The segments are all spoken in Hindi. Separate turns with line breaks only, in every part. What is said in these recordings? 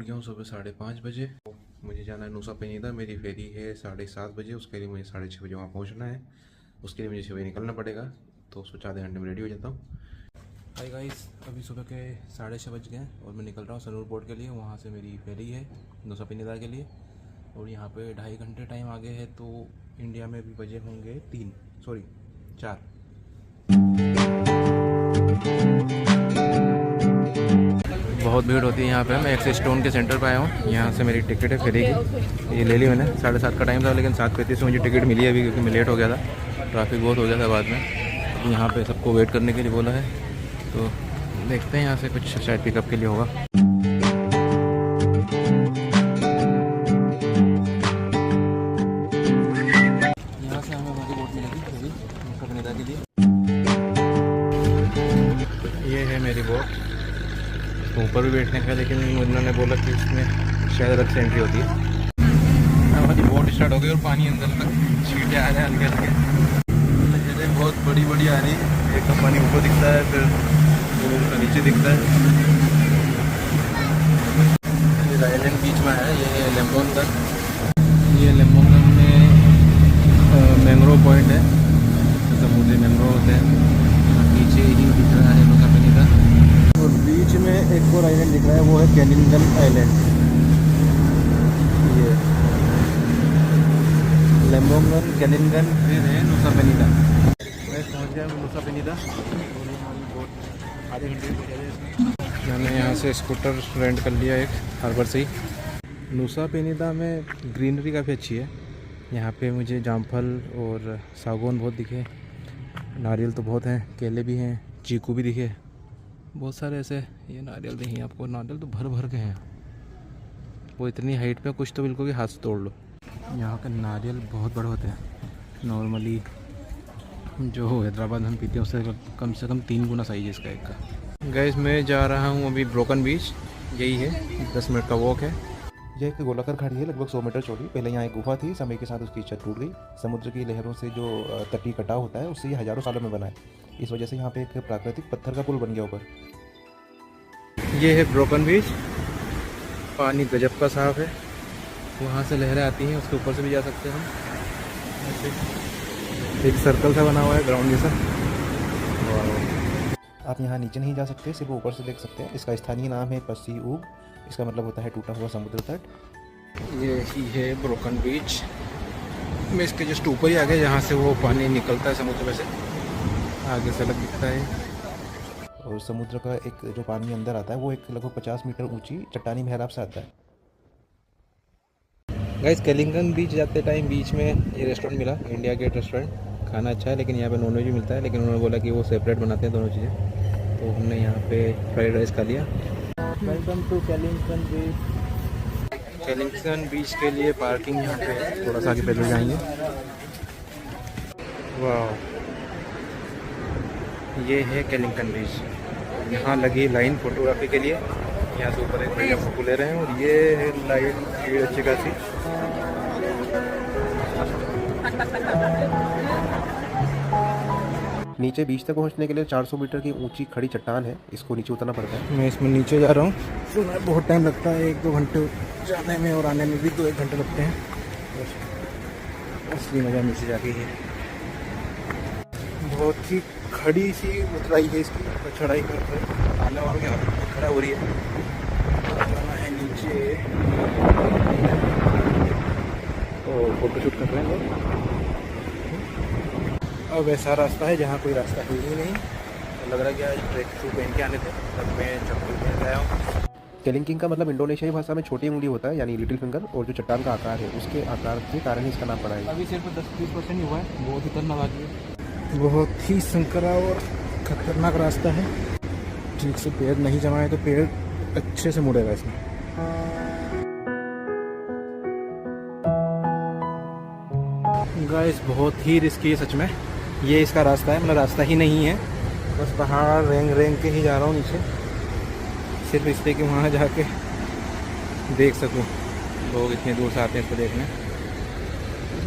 उठ गया हूँ सुबह 5:30 बजे। मुझे जाना है नुसा पेनीदा। मेरी फेरी है 7:30 बजे। उसके लिए मुझे 6:30 बजे वहाँ पहुँचना है। उसके लिए मुझे सुबह निकलना पड़ेगा, तो उसको 4 घंटे में रेडी हो जाता हूँ। हाय गाइस, अभी सुबह के 6:30 बज गए हैं और मैं निकल रहा हूँ सनूर पोर्ट के लिए। वहाँ से मेरी फेरी है नुसा पेनीदा के लिए और यहाँ पे 2.5 घंटे टाइम आगे है, तो इंडिया में भी बजे होंगे 4। बहुत भीड़ होती है यहाँ पे। मैं एक्सिस स्टोन के सेंटर पे आया हूँ। यहाँ से मेरी टिकट है फेरी की, ये ले ली मैंने। 7:30 का टाइम था, लेकिन 7:35 से मुझे टिकट मिली अभी, क्योंकि मैं लेट हो गया था। ट्रैफिक बहुत हो गया था बाद में। यहाँ पे सबको वेट करने के लिए बोला है, तो देखते हैं यहाँ से कुछ शायद पिकअप के लिए होगा। यहाँ से हमें हमारी बोट मिलेगी फेरी नुसा पेनीदा के लिए। ये है मेरी बोट। ऊपर भी बैठने का, लेकिन उन्होंने बोला कि इसमें शायद अलग से एंट्री होती है। हमारी बोट स्टार्ट हो गई और पानी अंदर तक छींटे आ रहे हैं हल्के हल्के। लहरें बहुत बड़ी बड़ी आ रही है। एक तो पानी ऊपर दिखता है, फिर नीचे दिखता है। ये आइलैंड बीच में है। ये है लैम्बोंगन। ये लैम्बोंगन में मैंग्रोव पॉइंट है, समुद्री मैंग्रोव होते हैं। नीचे ही दिख रहा है नुसा पेनीदा और बीच में एक और आइलैंड दिख रहा है, वो है कैनिंगन आइलैंड। ये लैम्बोंगन, कैनिंगन, फिर है नुसा पेनीदा। मैं पहुंच गया हूँ नुसा पेनीदा और हमारी बोट आधे घंटे में पहुँचा। मैंने यहाँ से स्कूटर रेंट कर लिया एक हार्बर से ही। नुसा पेनीदा में ग्रीनरी काफ़ी अच्छी है। यहाँ पे मुझे जामफल और सागौन बहुत दिखे, नारियल तो बहुत हैं, केले भी हैं, चीकू भी दिखे, बहुत सारे ऐसे। ये नारियल देखिए आपको, नारियल तो भर भर के हैं। वो इतनी हाइट पे, कुछ तो बिल्कुल कि हाथ से तोड़ लो। यहाँ के नारियल बहुत बड़े होते हैं। नॉर्मली जो हैदराबाद हम पीते हैं उससे कम से कम 3 गुना साइज है इसका एक का। गाइस, मैं जा रहा हूँ अभी ब्रोकन बीच। यही है, 10 मिनट का वॉक है। यह एक गोलाकार खाड़ी है, लगभग 100 मीटर चौड़ी। पहले यहाँ एक गुफा थी, समय के साथ उसकी छत टूट गई। समुद्र की लहरों से जो तटीय कटाव होता है, उससे ये हजारों सालों में बना है। इस वजह से यहाँ पे एक प्राकृतिक पत्थर का पुल बन गया ऊपर। ये है ब्रोकन बीच। पानी गजब का साफ है। वहाँ से लहरें आती हैं, उसके ऊपर से भी जा सकते हैं हम। एक सर्कल सा बना हुआ है, ग्राउंड जैसा। आप यहाँ नीचे नहीं जा सकते, सिर्फ ऊपर से देख सकते हैं। इसका स्थानीय नाम है पसी ऊग। इसका मतलब होता है टूटा हुआ समुद्र तट। ये ही है ब्रोकन बीच। मैं इसके जस्ट ऊपर ही आ गया, जहाँ से वो पानी निकलता है समुद्र में से। आगे से अलग दिखता है। और समुद्र का एक जो पानी अंदर आता है, वो एक लगभग 50 मीटर ऊंची चट्टानी मेहराब से आता है। गाइस, कैनिंगन बीच जाते टाइम बीच में ये रेस्टोरेंट मिला, इंडिया गेट रेस्टोरेंट। खाना अच्छा है, लेकिन यहाँ पे नॉनवेज भी मिलता है, लेकिन उन्होंने बोला कि वो सेपरेट बनाते हैं दोनों चीज़ें। तो हमने यहाँ पे फ्राइड राइस खा लिया। वेलकम टू कैनिंगन बीच। कैनिंगन बीच के लिए पार्किंग यहाँ पे है, थोड़ा सा आगे पैदल जाएंगे। वाह, ये है कैनिंगन बीच। यहाँ लगी लाइन फोटोग्राफी के लिए। यहाँ से ऊपर एक भैया फोटो ले रहे हैं और ये है लाइन भीड़ अच्छी खासी। नीचे बीच तक पहुँचने के लिए 400 मीटर की ऊंची खड़ी चट्टान है, इसको नीचे उतरना पड़ता है। मैं इसमें नीचे जा रहा हूँ। सुना बहुत टाइम लगता है, 1-2 घंटे जाने में और आने में भी 2-1 घंटे लगते हैं। असली मज़ा नीचे जाके है। बहुत ही खड़ी सी उतराई है इसकी, चढ़ाई कर आने वाले खड़ा हो रही है। जाना है नीचे और फोटोशूट कर रहे हैं। अब वैसा रास्ता है जहाँ कोई रास्ता है ही नहीं। तो लग रहा है कि आज ट्रैक शूज पहन के आने थे, तब मैं चप्पल पहन के आया हूँ। कैलिंकिंग का मतलब इंडोनेशियाई भाषा में छोटी उंगली होता है, यानी लिटिल फिंगर। और जो चट्टान का आकार है, उसके आकार के कारण ही इसका नाम पड़ा है। अभी सिर्फ 10-20% ही हुआ है, बहुत ही उतरना बाकी है। बहुत ही संकरा और खतरनाक रास्ता है। ठीक से पैर नहीं जमाए तो पैर अच्छे से मुड़ेगा इसमें। गाइस, बहुत ही रिस्की है सच में। ये इसका रास्ता है, मतलब रास्ता ही नहीं है, बस पहाड़ रेंग के ही जा रहा हूँ नीचे, सिर्फ इसलिए कि वहाँ जाके देख सकूँ। लोग इतने दूर से आते हैं इसको देखने।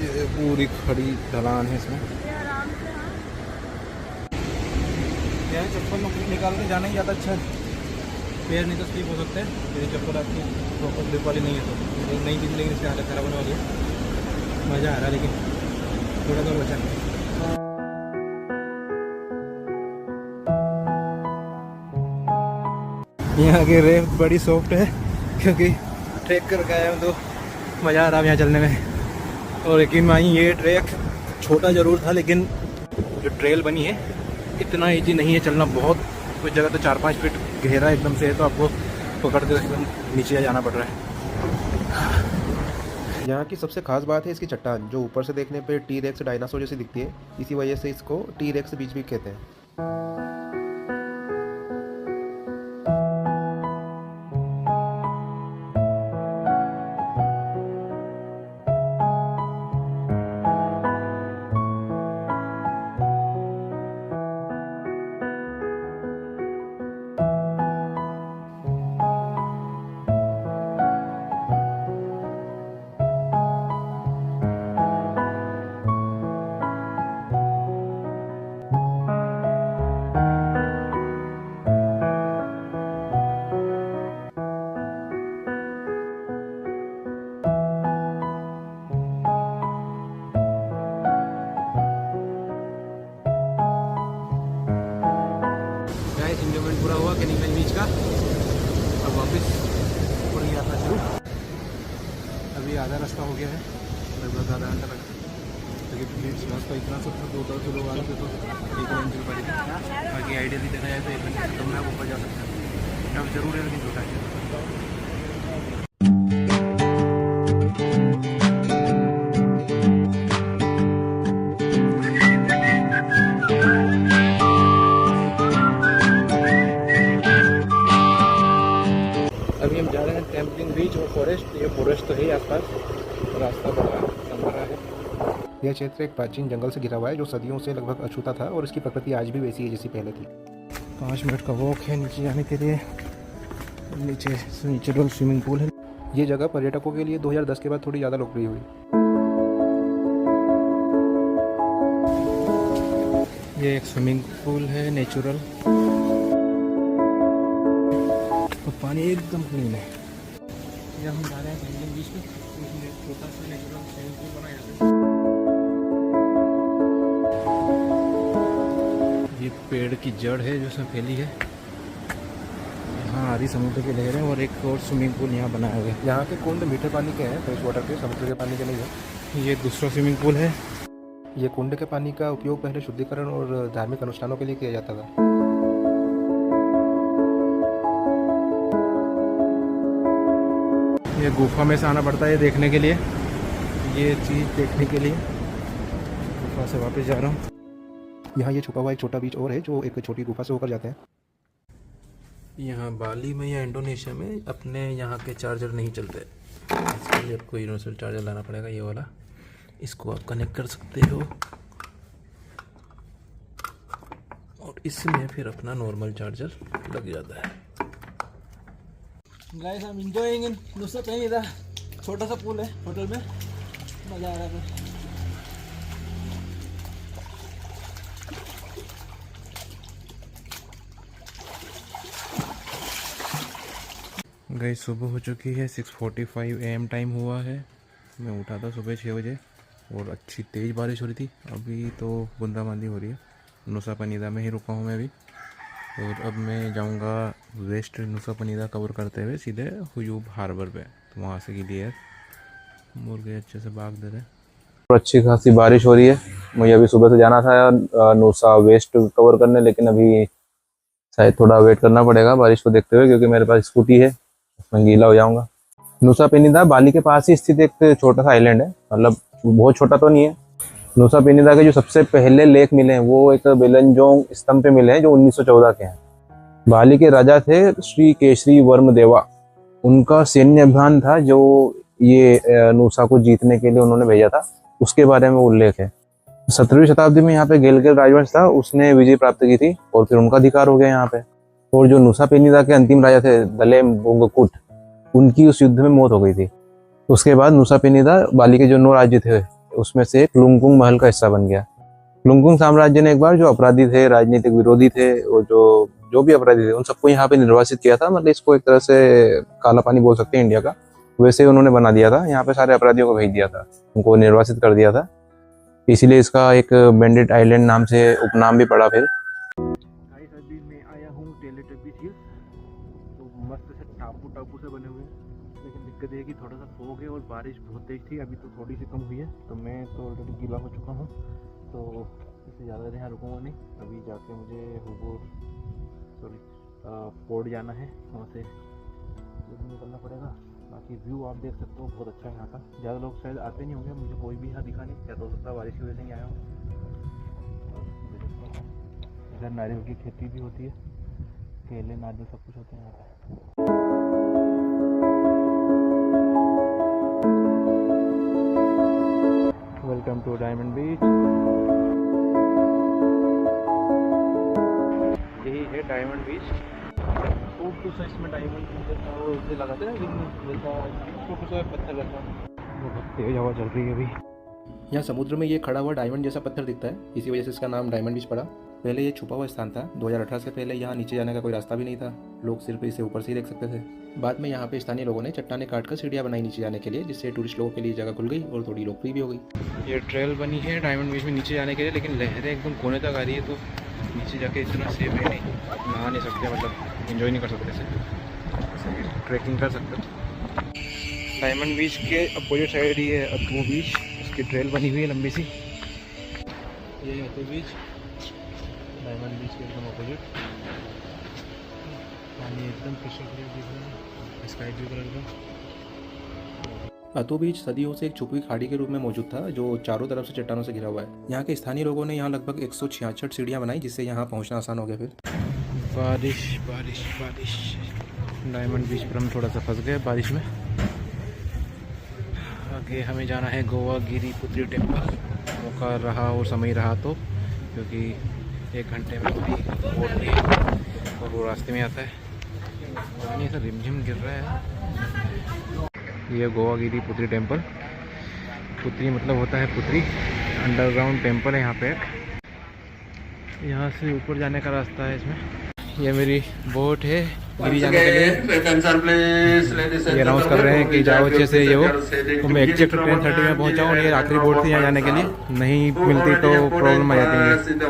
ये पूरी खड़ी ढलान है इसमें। क्या चप्पल निकाल के जाना ही ज़्यादा अच्छा है। पैर नहीं तो स्लिप हो सकते हैं यदि चप्पल आपकी प्रॉपर ग्रिप वाली नहीं है तो। एक नई चीज़ लेकिन इसकी हालत ख़राब होने वाली है। मज़ा आ रहा है लेकिन थोड़ा तो बचा। यहाँ की रेत बड़ी सॉफ्ट है क्योंकि ट्रैक करके आया हूँ तो मज़ा आ रहा है यहाँ चलने में। और यकीन मानिए ये ट्रैक छोटा ज़रूर था लेकिन जो ट्रेल बनी है इतना ईजी नहीं है चलना। बहुत कुछ जगह तो 4-5 फीट गहरा एकदम से है तो आपको पकड़ के एकदम नीचे जाना पड़ रहा है।
यहाँ की सबसे खास बात है इसकी चट्टान, जो ऊपर से देखने पे टी रेक्स डायनासोर जैसी दिखती है। इसी वजह से इसको टी रेक्स बीच भी कहते हैं।
इंजॉयमेंट पूरा हुआ कैनिंगटन बीच का। अब वापस ऊपर की यात्रा शुरू। अभी आधा रास्ता हो गया है, लगभग आधा घंटा लगा क्योंकि रास्ता इतना सब 200 लोग आ रहे थे तो एक लाइन चल पड़ी थी। बाकी आइडिया भी देखा जाए तो 1 घंटे खत्म है, ऊपर जा सकते हैं। अब जरूर है लेकिन छोटा है। अभी हम जा रहे हैं टेम्पलिंग बीच और फॉरेस्ट। ये फॉरेस्ट तो है ही आसपास, रास्ता बड़ा संभरा है।
यह क्षेत्र एक प्राचीन जंगल से घिरा हुआ है जो सदियों से लगभग अछूता था और इसकी प्रकृति आज भी वैसी है जैसी पहले थी।
5 मिनट का वॉक है नीचे जाने के लिए। नीचे नेचुरल स्विमिंग पूल है।
ये जगह पर्यटकों के लिए 2010 के बाद थोड़ी ज़्यादा लोकप्रिय हुई।
ये एक स्विमिंग पूल है नेचुरल, तो पानी एकदम क्लीन है। ये हम जा रहे हैं टेम्पलिंग बीच में, इसमें छोटा सा नेचुरल स्विमिंग पूल बना है। ये पेड़ की जड़ है जो इसमें फैली है। यहाँ आ रही समुद्र की लहरें और एक और स्विमिंग पूल यहाँ बनाया हुआ है।
यहाँ के कुंड मीठे पानी के हैं, फ्रेश वाटर के, समुद्र के पानी के नहीं है।
ये दूसरा स्विमिंग पूल है।
ये कुंड के पानी का उपयोग पहले शुद्धिकरण और धार्मिक अनुष्ठानों के लिए किया जाता था।
ये गुफा में से आना पड़ता है ये देखने के लिए, ये चीज़ देखने के लिए गुफा से वापस जा रहा हूँ।
यहाँ ये छुपा हुआ एक छोटा बीच और है जो एक छोटी गुफा से होकर जाते हैं।
यहाँ बाली में या इंडोनेशिया में अपने यहाँ के चार्जर नहीं चलते, इसके लिए आपको यूनिवर्सल चार्जर लाना पड़ेगा। ये वाला, इसको आप कनेक्ट कर सकते हो और इसमें फिर अपना नॉर्मल चार्जर लग जाता है। Guys I am enjoying in नुसा Penida. छोटा सा पूल है होटल में, मज़ा आ रहा है। गई सुबह हो चुकी है, 6:45 AM टाइम हुआ है। मैं उठा था सुबह 6 बजे और अच्छी तेज़ बारिश हो रही थी। अभी तो बूंदाबांदी हो रही है। नुसा पेनिदा में ही रुका हूँ मैं अभी, और अब मैं जाऊँगा वेस्ट नुसा पेनिदा कवर करते हुए सीधे हुयूब हार्बर पे। तो वहाँ से के लिए मुर्गे अच्छे से भाग दे रहे हैं।
अच्छी खासी बारिश हो रही है। मुझे अभी सुबह से जाना था नुसा वेस्ट कवर करने, लेकिन अभी शायद थोड़ा वेट करना पड़ेगा बारिश को देखते हुए, क्योंकि मेरे पास स्कूटी है, उसमें गीला हो जाऊंगा। नुसा पेनिदा बाली के पास ही स्थित एक छोटा सा आइलैंड है, मतलब बहुत छोटा तो नहीं है। नुसा पेनिदा के जो सबसे पहले लेक मिले हैं वो एक बेलंजोंग स्तंभ पे मिले हैं जो 1914 के हैं। बाली के राजा थे श्री केशरी वर्म देवा, उनका सैन्य अभियान था जो ये नुसा को जीतने के लिए उन्होंने भेजा था, उसके बारे में उल्लेख है। 17वीं शताब्दी में यहाँ पे गेलगेल राजवंश था, उसने विजय प्राप्त की थी और फिर उनका अधिकार हो गया यहाँ पे। और जो नुसा पेनिदा के अंतिम राजा थे दलेम बोंगकुट, उनकी उस युद्ध में मौत हो गई थी। उसके बाद नुसा पेनिदा बाली के जो 9 राज्य थे उसमें से क्लुंगकुंग महल का हिस्सा बन गया। क्लुंगकुंग साम्राज्य ने एक बार जो अपराधी थे, राजनीतिक विरोधी थे और जो जो भी अपराधी थे उन सबको यहाँ पे निर्वासित किया था। मतलब इसको एक तरह से काला पानी बोल सकते हैं इंडिया का, वैसे उन्होंने बना दिया था। यहाँ पे सारे अपराधियों को भेज दिया था, उनको निर्वासित कर दिया था, इसीलिए इसका एक बैंडिट आइलैंड नाम से उपनाम भी पड़ा। फिर
अभी मैं आया हूँ टेलीटॉबीज हिल्स, तो मस्त से टापू से बने हुए हैं, लेकिन दिक्कत ये है कि थोड़ा सा फॉग है और बारिश बहुत तेज थी, अभी तो थोड़ी सी कम हुई है। तो मैं तो ऑलरेडी गीला हो चुका हूँ, तो इससे ज़्यादा देर यहाँ रुकूँगा नहीं। अभी जाके मुझे पोर्ट जाना है, वहाँ से निकलना पड़ेगा। बाकी व्यू आप देख सकते हो, बहुत अच्छा है यहाँ का। ज़्यादा लोग शायद आते नहीं होंगे, मुझे कोई भी यहाँ दिखा नहीं, क्या तो हो सकता है बारिश की वजह से नहीं आया हूँ। इधर नारियल की खेती भी होती है, केले नारियल सब कुछ होते हैं यहाँ पे। वेलकम टू डायमंड बीच। यही है डायमंड बीच। छोटू सा इसमें डायमंड से लगाते हैं, छोटू सा पत्थर रहता है, वो बहुत तेज हवा चल रही है अभी।
यहाँ समुद्र में ये खड़ा हुआ डायमंड जैसा पत्थर दिखता है, इसी वजह से इसका नाम डायमंड बीच पड़ा। पहले ये छुपा हुआ स्थान था। 2018 से पहले यहाँ नीचे जाने का कोई रास्ता भी नहीं था, लोग सिर्फ इसे ऊपर से ही देख सकते थे। बाद में यहाँ पे स्थानीय लोगों ने चट्टाने काटकर सीढ़ियाँ बनाई नीचे जाने के लिए, जिससे टूरिस्ट लोगों के लिए जगह खुल गई और थोड़ी लोकप्रिय भी हो गई।
ये ट्रेल बनी है डायमंड बीच में नीचे जाने के लिए, लेकिन लहरें एकदम कोने तक आ रही है, तो नीचे जाके इतना सेफ है नहीं, नहा नहीं सकते, मतलब एंजॉय नहीं कर सकते ऐसे, ट्रैकिंग कर सकते। डायमंड बीच के अपोजिट साइड ही है अतू बीच, उसकी ट्रेल बनी हुई है लंबी सी। ये है अतू बीच, डायमंड बीच के एकदम अपोजिट। पानी एकदम क्रिस्टल क्लियर दिख रहा है, स्काई ब्लू कलर का।
अतू बीच सदियों से एक छुपी खाड़ी के रूप में मौजूद था, जो चारों तरफ से चट्टानों से घिरा हुआ है। यहाँ के स्थानीय लोगों ने यहाँ लगभग 166 सीढ़ियाँ बनाई, जिससे यहाँ पहुँचना आसान हो गया। फिर
बारिश बारिश बारिश, डायमंड बीच पर हम थोड़ा सा फंस गए बारिश में। आगे हमें जाना है गोवा गिरिपुत्री टेम्पल, मौका रहा और समय रहा तो, क्योंकि 1 घंटे में हमारी बोट भी और वो रास्ते में आता है। पानी ऐसा रिमझिम गिर रहा है। ये गोवा गिरिपुत्री टेम्पल, पुत्री मतलब होता है पुत्री, अंडरग्राउंड टेम्पल है यहाँ पे। यहाँ से ऊपर जाने का रास्ता है इसमें। ये मेरी बोट है गिरी जाने के लिए। ये अनाउंस कर रहे हैं कि जाओ अच्छे से ये हो। तो मैं एग्जैक्ट 10:30 में पहुँचा हूँ, ये आखिरी बोट थी यहाँ जाने के लिए, नहीं मिलती तो प्रॉब्लम आ जाती है।